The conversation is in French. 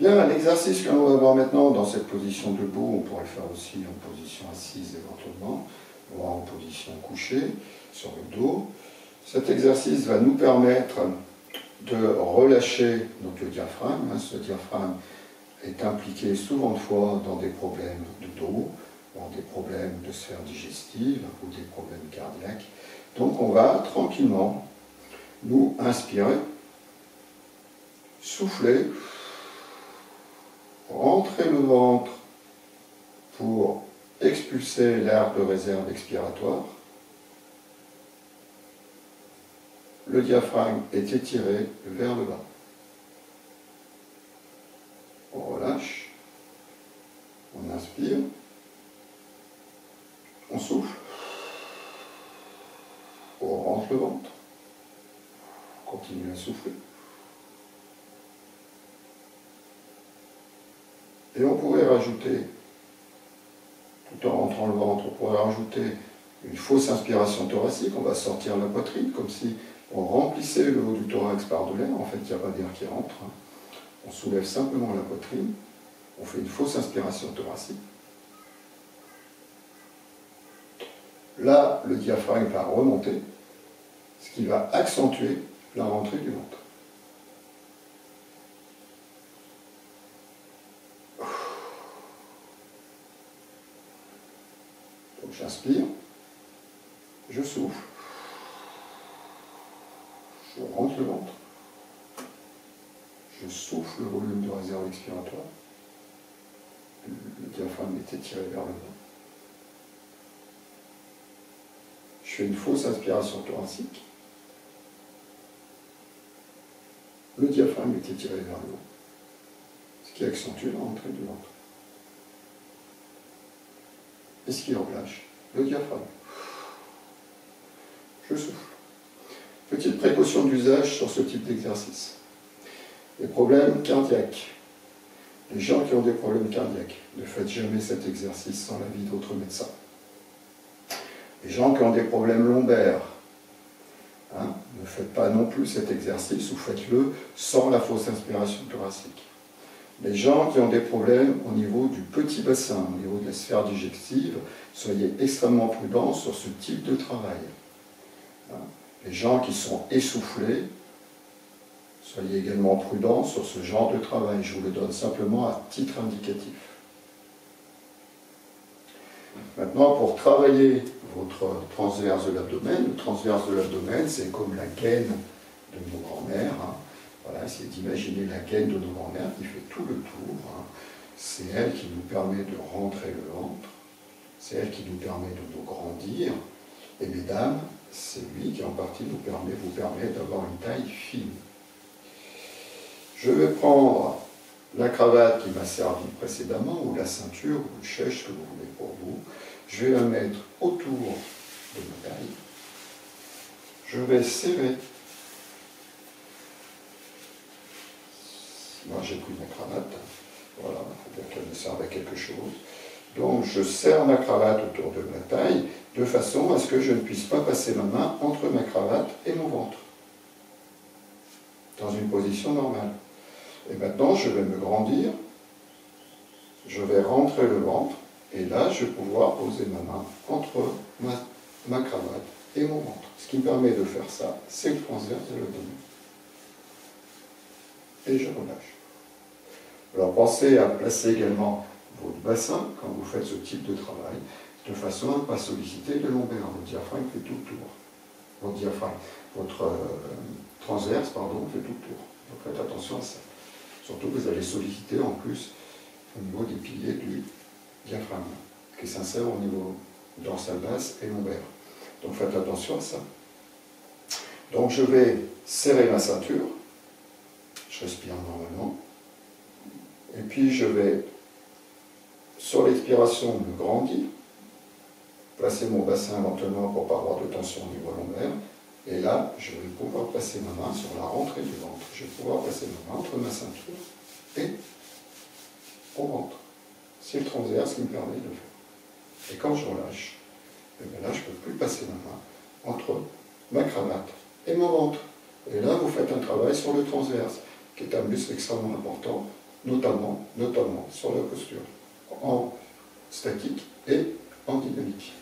Bien, l'exercice que l'on va voir maintenant dans cette position debout, on pourrait le faire aussi en position assise éventuellement, voire en position couchée, sur le dos. Cet exercice va nous permettre de relâcher donc, le diaphragme. Ce diaphragme est impliqué souvent de fois dans des problèmes de dos, dans des problèmes de sphère digestive ou des problèmes cardiaques. Donc on va tranquillement nous inspirer, souffler, rentrer le ventre pour expulser l'air de réserve expiratoire. Le diaphragme est étiré vers le bas. On relâche, on inspire, on souffle, on rentre le ventre, on continue à souffler. Et on pourrait rajouter, tout en rentrant le ventre, on pourrait rajouter une fausse inspiration thoracique. On va sortir la poitrine comme si on remplissait le haut du thorax par de l'air. En fait, il n'y a pas d'air qui rentre. On soulève simplement la poitrine. On fait une fausse inspiration thoracique. Là, le diaphragme va remonter, ce qui va accentuer la rentrée du ventre. Donc j'inspire, je souffle, je rentre le ventre, je souffle le volume de réserve expiratoire, le diaphragme est étiré vers le bas. Je fais une fausse inspiration thoracique, le diaphragme est étiré vers le haut, ce qui accentue la rentrée du ventre. Et ce qui relâche, le diaphragme. Je souffle. Petite précaution d'usage sur ce type d'exercice. Les problèmes cardiaques. Les gens qui ont des problèmes cardiaques, ne faites jamais cet exercice sans l'avis d'autres médecins. Les gens qui ont des problèmes lombaires, ne faites pas non plus cet exercice ou faites-le sans la fausse inspiration thoracique. Les gens qui ont des problèmes au niveau du petit bassin, au niveau de la sphère digestive, soyez extrêmement prudents sur ce type de travail. Les gens qui sont essoufflés, soyez également prudents sur ce genre de travail. Je vous le donne simplement à titre indicatif. Maintenant, pour travailler votre transverse de l'abdomen, le transverse de l'abdomen, c'est comme la gaine de nos grands-mères. Voilà, essayez d'imaginer la gaine de nos grands-mères qui fait tout le tour. C'est elle qui nous permet de rentrer le ventre. C'est elle qui nous permet de nous grandir. Et mesdames, c'est lui qui en partie vous permet d'avoir une taille fine. Je vais prendre la cravate qui m'a servi précédemment, ou la ceinture, ou le chèche, ce que vous voulez pour vous. Je vais la mettre autour de ma taille. Je vais serrer. Moi j'ai pris ma cravate. Voilà, il faut bien qu'elle me serve à quelque chose. Donc je serre ma cravate autour de ma taille, de façon à ce que je ne puisse pas passer ma main entre ma cravate et mon ventre. Dans une position normale. Et maintenant, je vais me grandir, je vais rentrer le ventre, et là, je vais pouvoir poser ma main entre ma cravate et mon ventre. Ce qui me permet de faire ça, c'est le transverse de l'abdomen. Et je relâche. Alors, pensez à placer également votre bassin quand vous faites ce type de travail, de façon à ne pas solliciter le lombaire. Votre diaphragme fait tout le tour. Votre transverse, pardon, fait tout le tour. Donc faites attention à ça. Surtout que vous allez solliciter en plus au niveau des piliers du diaphragme, qui s'insère au niveau dorsal basse et lombaire. Donc faites attention à ça. Donc je vais serrer ma ceinture, je respire normalement, et puis je vais, sur l'expiration, me grandir, placer mon bassin éventuellement pour ne pas avoir de tension au niveau lombaire, et là, je vais pouvoir placer ma main sur la rentrée du ventre. Je vais pouvoir placer ma main entre ma ceinture et au ventre. C'est le transverse qui me permet de le faire. Et quand je relâche, et bien là, je ne peux plus passer ma main entre ma cravate et mon ventre. Et là, vous faites un travail sur le transverse, qui est un muscle extrêmement important notamment sur la posture, en statique et en dynamique.